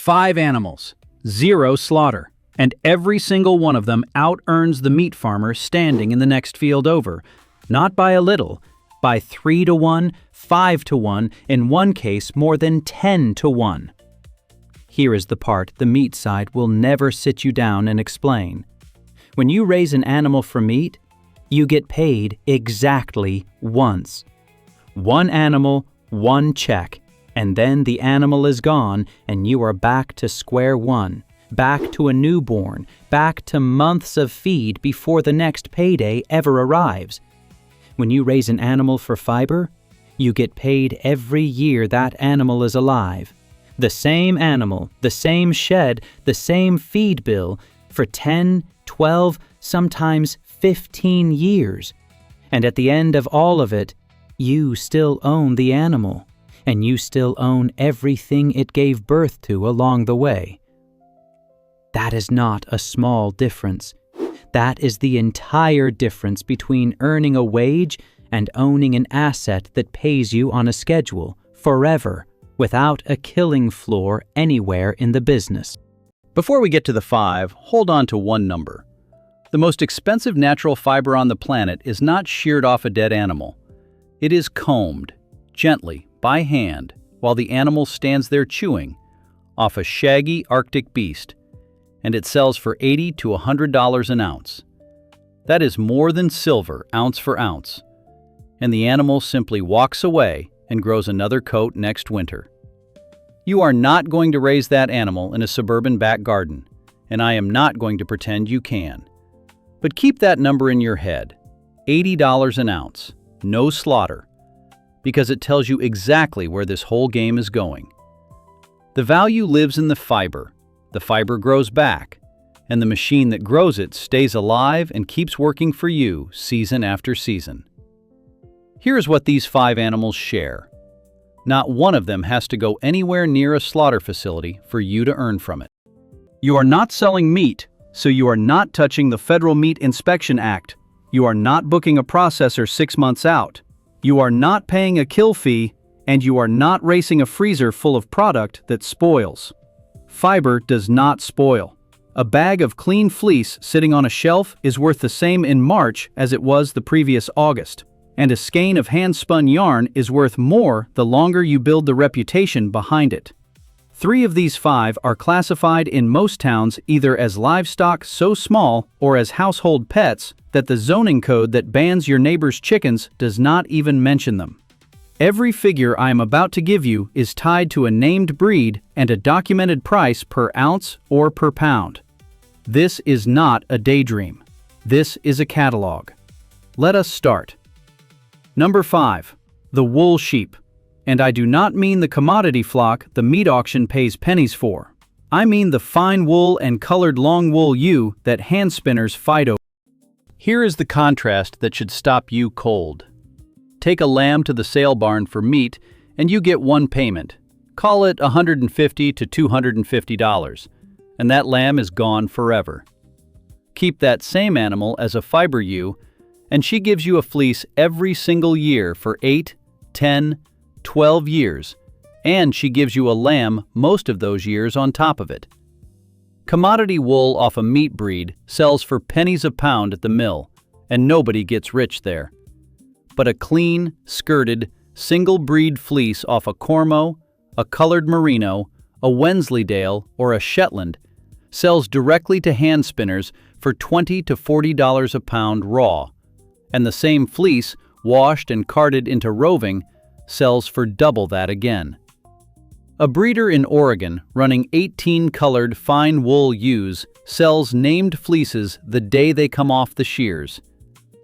5 animals, 0 slaughter, and every single one of them out-earns the meat farmer standing in the next field over, not by a little, by 3 to 1, 5 to 1, in one case more than 10 to 1. Here is the part the meat side will never sit you down and explain. When you raise an animal for meat, you get paid exactly once. 1 animal, 1 check, and then the animal is gone and you are back to square one, back to a newborn, back to months of feed before the next payday ever arrives. When you raise an animal for fiber, you get paid every year that animal is alive. The same animal, the same shed, the same feed bill for 10, 12, sometimes 15 years. And at the end of all of it, you still own the animal, and you still own everything it gave birth to along the way. That is not a small difference. That is the entire difference between earning a wage and owning an asset that pays you on a schedule, forever, without a killing floor anywhere in the business. Before we get to the 5, hold on to one number. The most expensive natural fiber on the planet is not sheared off a dead animal. It is combed, gently, by hand, while the animal stands there chewing, off a shaggy Arctic beast, and it sells for $80 to $100 an ounce. That is more than silver, ounce for ounce. And the animal simply walks away and grows another coat next winter. You are not going to raise that animal in a suburban back garden, and I am not going to pretend you can. But keep that number in your head, $80 an ounce, no slaughter, because it tells you exactly where this whole game is going. The value lives in the fiber grows back, and the machine that grows it stays alive and keeps working for you season after season. Here's what these 5 animals share. Not one of them has to go anywhere near a slaughter facility for you to earn from it. You are not selling meat, so you are not touching the Federal Meat Inspection Act. You are not booking a processor 6 months out. You are not paying a kill fee, and you are not racing a freezer full of product that spoils. Fiber does not spoil. A bag of clean fleece sitting on a shelf is worth the same in March as it was the previous August. And a skein of hand-spun yarn is worth more the longer you build the reputation behind it. 3 of these 5 are classified in most towns either as livestock so small or as household pets that the zoning code that bans your neighbor's chickens does not even mention them. Every figure I am about to give you is tied to a named breed and a documented price per ounce or per pound. This is not a daydream. This is a catalog. Let us start. Number 5. The wool sheep. And I do not mean the commodity flock the meat auction pays pennies for. I mean the fine wool and colored long wool ewe that hand spinners fight over. Here is the contrast that should stop you cold. Take a lamb to the sale barn for meat and you get one payment. Call it $150 to $250, and that lamb is gone forever. Keep that same animal as a fiber ewe, and she gives you a fleece every single year for 8, 10, 12 years, and she gives you a lamb most of those years on top of it. Commodity wool off a meat breed sells for pennies a pound at the mill, and nobody gets rich there. But a clean, skirted, single-breed fleece off a Cormo, a colored Merino, a Wensleydale, or a Shetland sells directly to hand spinners for $20 to $40 a pound raw, and the same fleece, washed and carted into roving, sells for double that again. A breeder in Oregon running 18 colored fine wool ewes sells named fleeces the day they come off the shears.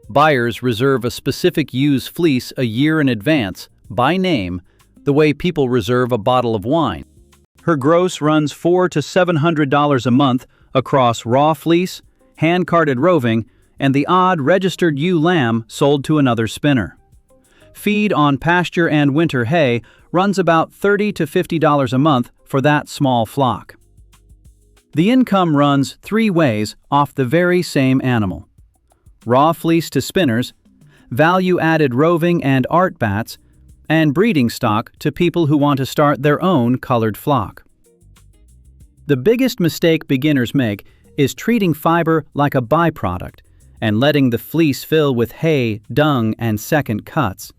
Buyers reserve a specific ewe's fleece a year in advance, by name, the way people reserve a bottle of wine. Her gross runs $400 to $700 a month across raw fleece, hand-carted roving, and the odd registered ewe lamb sold to another spinner. Feed on pasture and winter hay runs about $30 to $50 a month for that small flock. The income runs 3 ways off the very same animal. Raw fleece to spinners, value-added roving and art bats, and breeding stock to people who want to start their own colored flock. The biggest mistake beginners make is treating fiber like a byproduct and letting the fleece fill with hay, dung, and second cuts.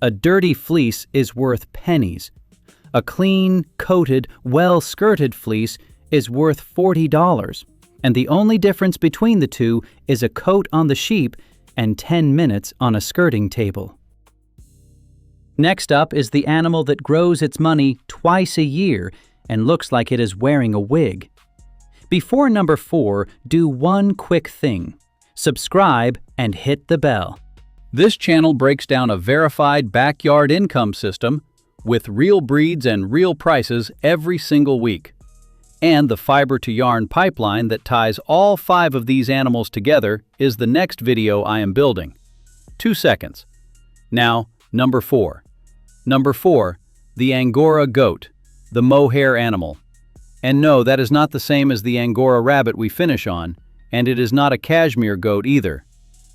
A dirty fleece is worth pennies. A clean, coated, well-skirted fleece is worth $40, and the only difference between the two is a coat on the sheep and 10 minutes on a skirting table. Next up is the animal that grows its money twice a year and looks like it is wearing a wig. Before number 4, do one quick thing. Subscribe and hit the bell. This channel breaks down a verified backyard income system with real breeds and real prices every single week. And the fiber to yarn pipeline that ties all 5 of these animals together is the next video I am building. 2 seconds. Now, number 4. Number 4, the Angora goat, the mohair animal. And no, that is not the same as the Angora rabbit we finish on, and it is not a cashmere goat either.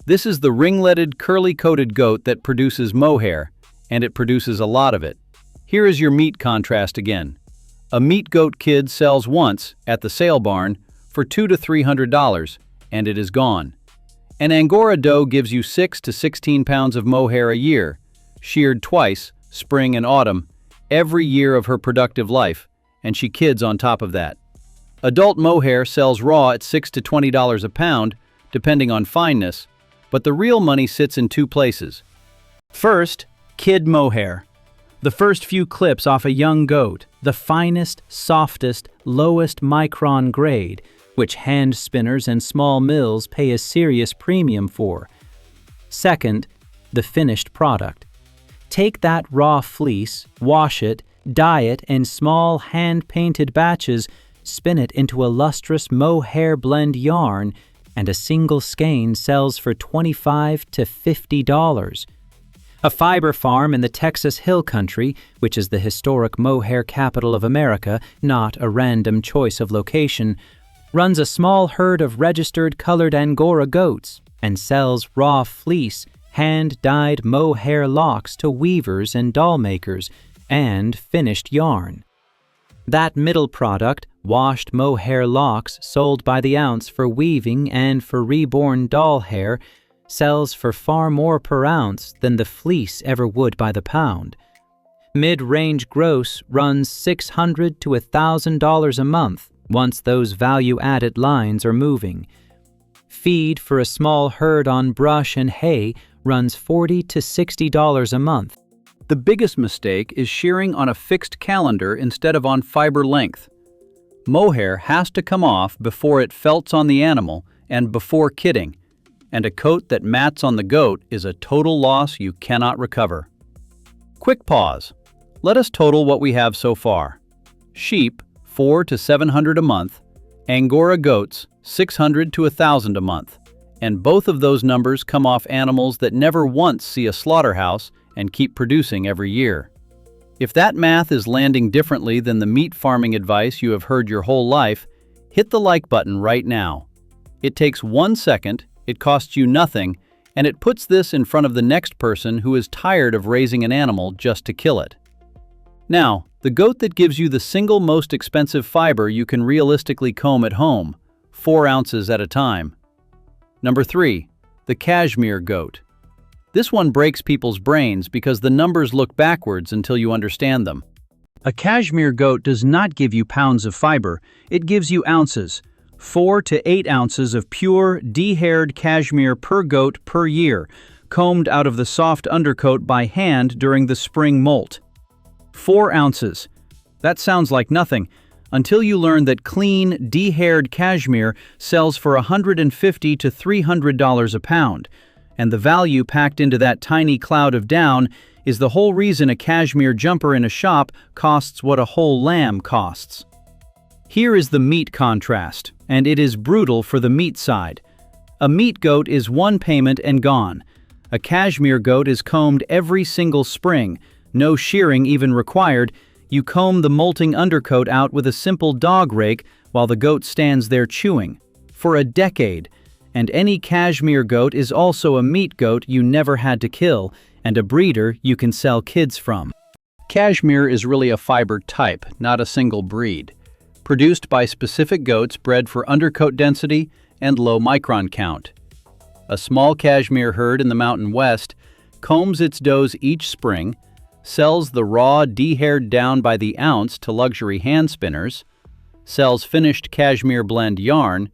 This is the ringleted, curly-coated goat that produces mohair, and it produces a lot of it. Here is your meat contrast again. A meat goat kid sells once at the sale barn for $200 to $300, and it is gone. An Angora doe gives you 6 to 16 pounds of mohair a year, sheared twice, spring and autumn, every year of her productive life, and she kids on top of that. Adult mohair sells raw at $6 to $20 a pound, depending on fineness, but the real money sits in 2 places. First, kid mohair. The first few clips off a young goat, the finest, softest, lowest micron grade, which hand spinners and small mills pay a serious premium for. Second, the finished product. Take that raw fleece, wash it, dye it in small hand-painted batches, spin it into a lustrous mohair blend yarn, and a single skein sells for $25 to $50. A fiber farm in the Texas Hill Country, which is the historic mohair capital of America, not a random choice of location, runs a small herd of registered colored Angora goats and sells raw fleece, hand-dyed mohair locks to weavers and doll makers, and finished yarn. That middle product, washed mohair locks sold by the ounce for weaving and for reborn doll hair, sells for far more per ounce than the fleece ever would by the pound. Mid-range gross runs $600 to $1,000 a month once those value-added lines are moving. Feed for a small herd on brush and hay runs $40 to $60 a month. The biggest mistake is shearing on a fixed calendar instead of on fiber length. Mohair has to come off before it felts on the animal and before kidding, and a coat that mats on the goat is a total loss you cannot recover. Quick pause. Let us total what we have so far. Sheep, $400 to $700 a month. Angora goats, $600 to $1,000 a month. And both of those numbers come off animals that never once see a slaughterhouse and keep producing every year. If that math is landing differently than the meat farming advice you have heard your whole life, hit the like button right now. It takes 1 second, it costs you nothing, and it puts this in front of the next person who is tired of raising an animal just to kill it. Now, the goat that gives you the single most expensive fiber you can realistically comb at home, 4 ounces at a time. Number 3, the cashmere goat. This one breaks people's brains because the numbers look backwards until you understand them. A cashmere goat does not give you pounds of fiber, it gives you ounces. 4 to 8 ounces of pure, de-haired cashmere per goat per year, combed out of the soft undercoat by hand during the spring molt. 4 ounces. That sounds like nothing, until you learn that clean, de-haired cashmere sells for $150 to $300 a pound, and the value packed into that tiny cloud of down is the whole reason a cashmere jumper in a shop costs what a whole lamb costs. Here is the meat contrast, and it is brutal for the meat side. A meat goat is one payment and gone. A cashmere goat is combed every single spring, no shearing even required. You comb the molting undercoat out with a simple dog rake while the goat stands there chewing. For a decade. And any cashmere goat is also a meat goat you never had to kill, and a breeder you can sell kids from. Cashmere is really a fiber type, not a single breed. produced by specific goats bred for undercoat density and low micron count. A small cashmere herd in the Mountain West combs its does each spring, sells the raw de-haired down by the ounce to luxury hand spinners, sells finished cashmere blend yarn,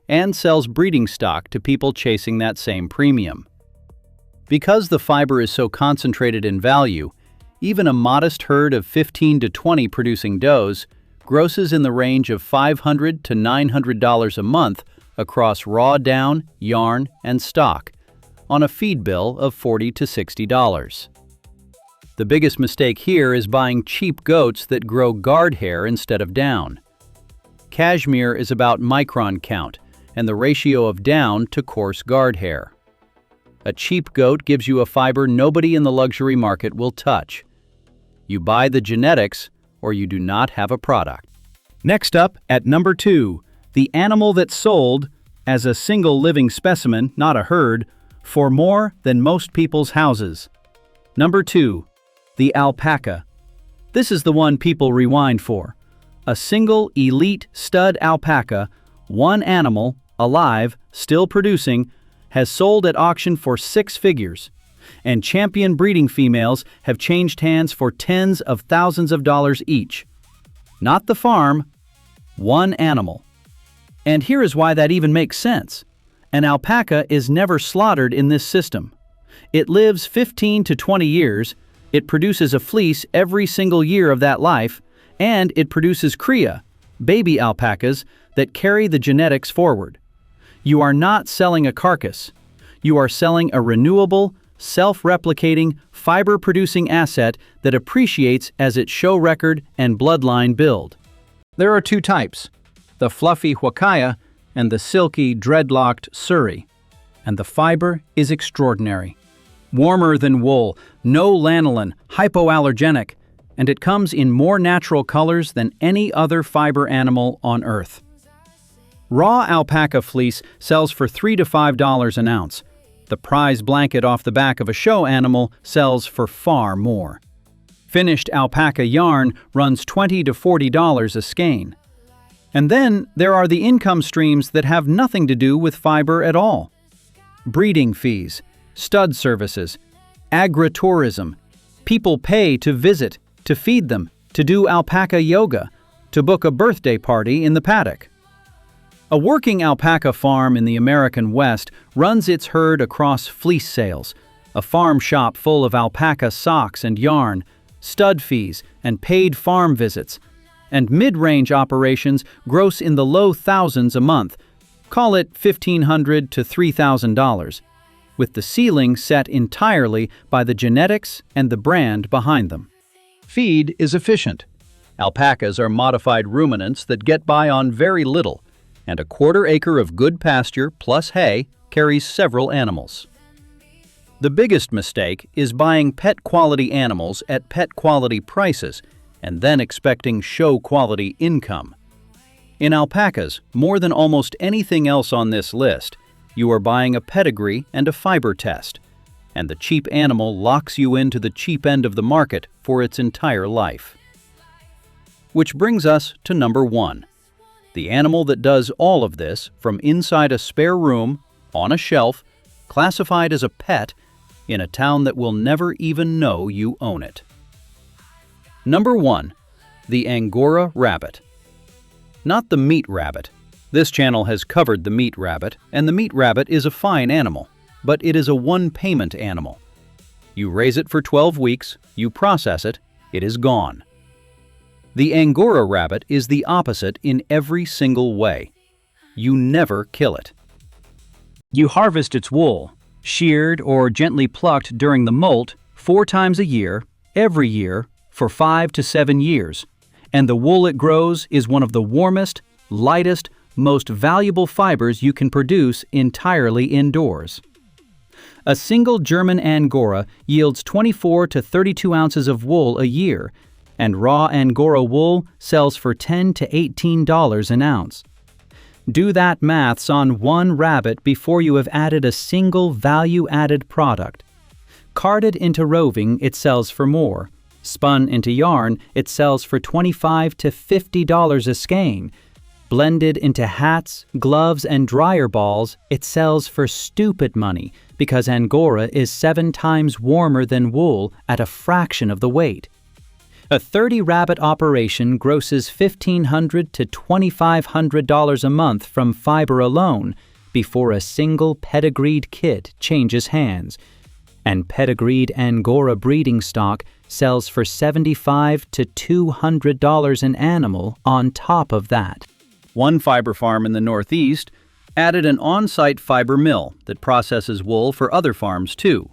and sells breeding stock to people chasing that same premium. Because the fiber is so concentrated in value, even a modest herd of 15 to 20 producing does grosses in the range of $500 to $900 a month across raw down, yarn, and stock, on a feed bill of $40 to $60. The biggest mistake here is buying cheap goats that grow guard hair instead of down. Cashmere is about micron count and the ratio of down to coarse guard hair. A cheap goat gives you a fiber nobody in the luxury market will touch. You buy the genetics, or you do not have a product. Next up, at number 2, the animal that sold, as a single living specimen, not a herd, for more than most people's houses. Number 2, the alpaca. This is the one people rewind for. A single elite stud alpaca, one animal, alive, still producing, has sold at auction for 6 figures, and champion breeding females have changed hands for tens of thousands of dollars each. Not the farm, one animal. And here is why that even makes sense. An alpaca is never slaughtered in this system. It lives 15 to 20 years, it produces a fleece every single year of that life, and it produces cria, baby alpacas, that carry the genetics forward. You are not selling a carcass. You are selling a renewable, self-replicating, fiber-producing asset that appreciates as its show record and bloodline build. There are 2 types, the fluffy huacaya and the silky, dreadlocked suri, and the fiber is extraordinary. Warmer than wool, no lanolin, hypoallergenic, and it comes in more natural colors than any other fiber animal on Earth. Raw alpaca fleece sells for $3 to $5 an ounce. The prize blanket off the back of a show animal sells for far more. Finished alpaca yarn runs $20 to $40 a skein. And then there are the income streams that have nothing to do with fiber at all. Breeding fees, stud services, agritourism. People pay to visit, to feed them, to do alpaca yoga, to book a birthday party in the paddock. A working alpaca farm in the American West runs its herd across fleece sales, a farm shop full of alpaca socks and yarn, stud fees, and paid farm visits, and mid-range operations gross in the low thousands a month, call it $1,500 to $3,000, with the ceiling set entirely by the genetics and the brand behind them. Feed is efficient. Alpacas are modified ruminants that get by on very little, and a 1/4 acre of good pasture plus hay carries several animals. The biggest mistake is buying pet-quality animals at pet-quality prices and then expecting show-quality income. In alpacas, more than almost anything else on this list, you are buying a pedigree and a fiber test, and the cheap animal locks you into the cheap end of the market for its entire life. Which brings us to number 1. The animal that does all of this from inside a spare room, on a shelf, classified as a pet, in a town that will never even know you own it. Number 1. The Angora rabbit. Not the meat rabbit. This channel has covered the meat rabbit, and the meat rabbit is a fine animal, but it is a one-payment animal. You raise it for 12 weeks, you process it, it is gone. The Angora rabbit is the opposite in every single way. You never kill it. You harvest its wool, sheared or gently plucked during the molt 4 times a year, every year, for 5 to 7 years, and the wool it grows is one of the warmest, lightest, most valuable fibers you can produce entirely indoors. A single German Angora yields 24 to 32 ounces of wool a year, and raw Angora wool sells for $10 to $18 an ounce. Do that maths on one rabbit before you have added a single value-added product. Carded into roving, it sells for more. Spun into yarn, it sells for $25 to $50 a skein. Blended into hats, gloves, and dryer balls, it sells for stupid money because Angora is 7 times warmer than wool at a fraction of the weight. A 30-rabbit operation grosses $1,500 to $2,500 a month from Fibre alone before a single pedigreed kit changes hands. And pedigreed Angora breeding stock sells for $75 to $200 an animal on top of that. One fiber farm in the Northeast added an on-site fiber mill that processes wool for other farms too.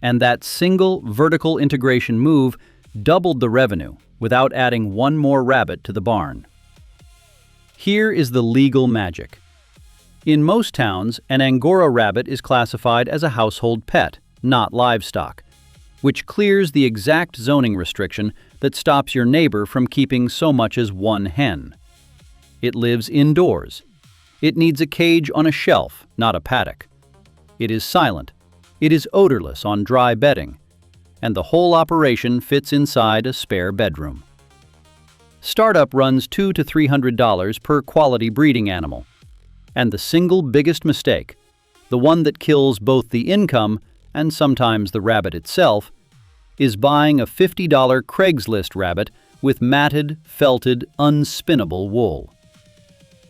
And that single vertical integration move doubled the revenue without adding one more rabbit to the barn. Here is the legal magic. In most towns, an Angora rabbit is classified as a household pet, not livestock, which clears the exact zoning restriction that stops your neighbor from keeping so much as one hen. It lives indoors. It needs a cage on a shelf, not a paddock. It is silent. It is odorless on dry bedding. And the whole operation fits inside a spare bedroom. Startup runs $200 to $300 per quality breeding animal. And the single biggest mistake, the one that kills both the income and sometimes the rabbit itself, is buying a $50 Craigslist rabbit with matted, felted, unspinnable wool.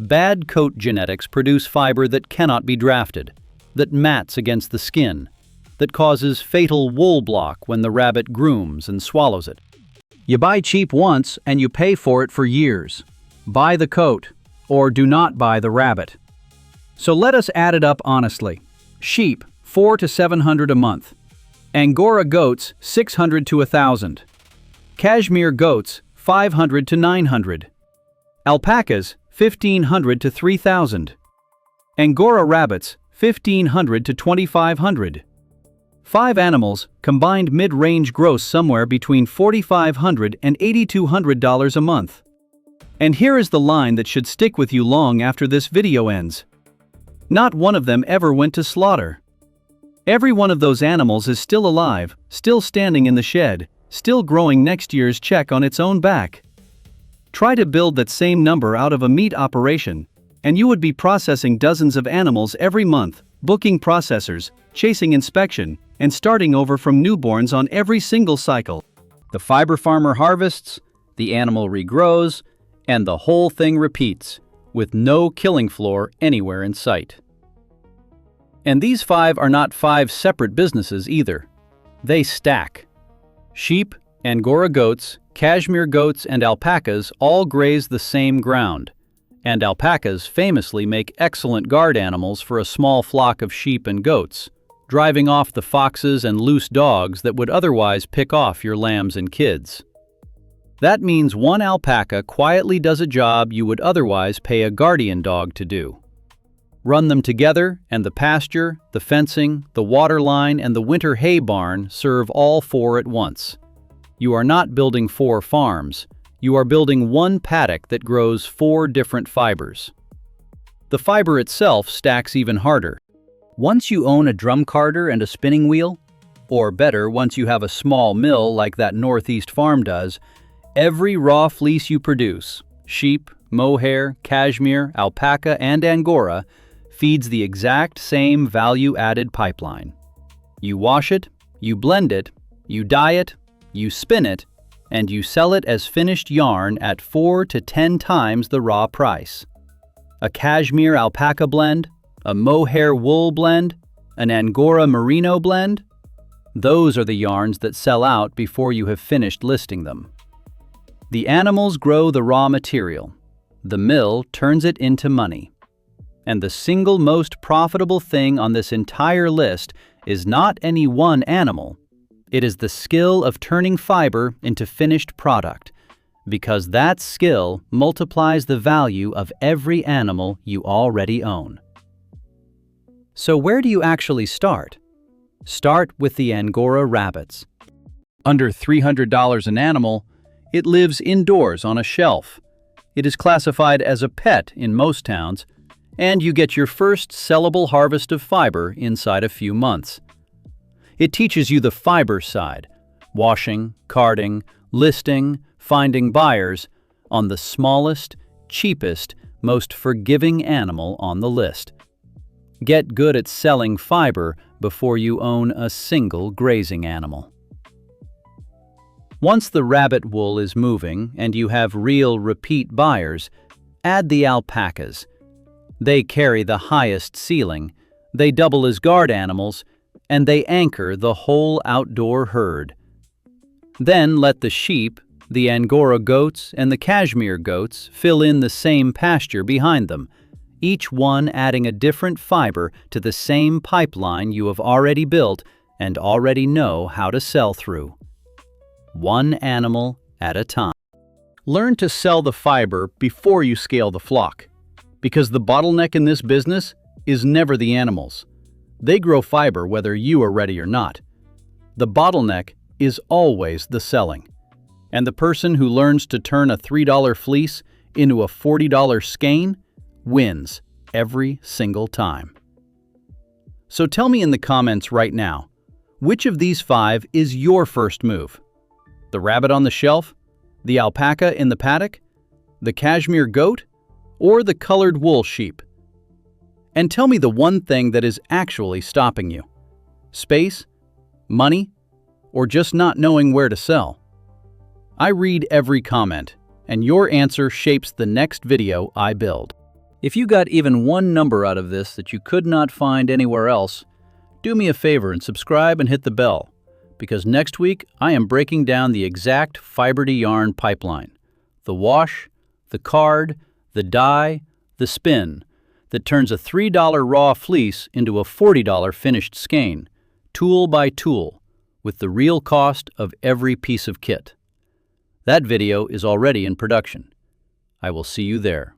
Bad coat genetics produce fiber that cannot be drafted, that mats against the skin, that causes fatal wool block when the rabbit grooms and swallows it. You buy cheap once and you pay for it for years. Buy the coat, or do not buy the rabbit. So let us add it up honestly. Sheep, $400 to $700 a month. Angora goats, $600 to $1,000. Cashmere goats, $500 to $900. Alpacas, $1,500 to $3,000. Angora rabbits, $1,500 to $2,500. 5 animals, combined mid-range gross somewhere between $4,500 and $8,200 a month. And here is the line that should stick with you long after this video ends. Not one of them ever went to slaughter. Every one of those animals is still alive, still standing in the shed, still growing next year's check on its own back. Try to build that same number out of a meat operation, and you would be processing dozens of animals every month, booking processors, chasing inspection, and starting over from newborns on every single cycle. The fiber farmer harvests, the animal regrows, and the whole thing repeats, with no killing floor anywhere in sight. And these 5 are not 5 separate businesses either. They stack. Sheep, Angora goats, cashmere goats, and alpacas all graze the same ground, and alpacas famously make excellent guard animals for a small flock of sheep and goats, driving off the foxes and loose dogs that would otherwise pick off your lambs and kids. That means one alpaca quietly does a job you would otherwise pay a guardian dog to do. Run them together, and the pasture, the fencing, the water line, and the winter hay barn serve all 4 at once. You are not building 4 farms. You are building one paddock that grows 4 different fibers. The fiber itself stacks even harder. Once you own a drum carder and a spinning wheel, or better, once you have a small mill like that Northeast farm does, every raw fleece you produce, sheep, mohair, cashmere, alpaca, and Angora, feeds the exact same value-added pipeline. You wash it, you blend it, you dye it, you spin it, and you sell it as finished yarn at 4 to 10 times the raw price. A cashmere alpaca blend, a mohair wool blend, an Angora merino blend? Those are the yarns that sell out before you have finished listing them. The animals grow the raw material. The mill turns it into money. And the single most profitable thing on this entire list is not any one animal. It is the skill of turning fiber into finished product, because that skill multiplies the value of every animal you already own. So where do you actually start? Start with the Angora rabbits. Under $300 an animal, it lives indoors on a shelf. It is classified as a pet in most towns, and you get your first sellable harvest of fiber inside a few months. It teaches you the fiber side, washing, carding, listing, finding buyers on the smallest, cheapest, most forgiving animal on the list. Get good at selling fiber before you own a single grazing animal. Once the rabbit wool is moving and you have real repeat buyers, add the alpacas. They carry the highest ceiling, they double as guard animals, and they anchor the whole outdoor herd. Then let the sheep, the Angora goats, and the cashmere goats fill in the same pasture behind them, each one adding a different fiber to the same pipeline you have already built and already know how to sell through. One animal at a time. Learn to sell the fiber before you scale the flock, because the bottleneck in this business is never the animals. They grow fiber whether you are ready or not. The bottleneck is always the selling. And the person who learns to turn a $3 fleece into a $40 skein wins every single time. So tell me in the comments right now, which of these 5 is your first move? The rabbit on the shelf, the alpaca in the paddock, the cashmere goat, or the colored wool sheep? And tell me the one thing that is actually stopping you. Space, money, or just not knowing where to sell? I read every comment, and your answer shapes the next video I build. If you got even one number out of this that you could not find anywhere else, do me a favor and subscribe and hit the bell, because next week I am breaking down the exact fiber-to-yarn pipeline. The wash, the card, the dye, the spin, that turns a $3 raw fleece into a $40 finished skein, tool by tool, with the real cost of every piece of kit. That video is already in production. I will see you there.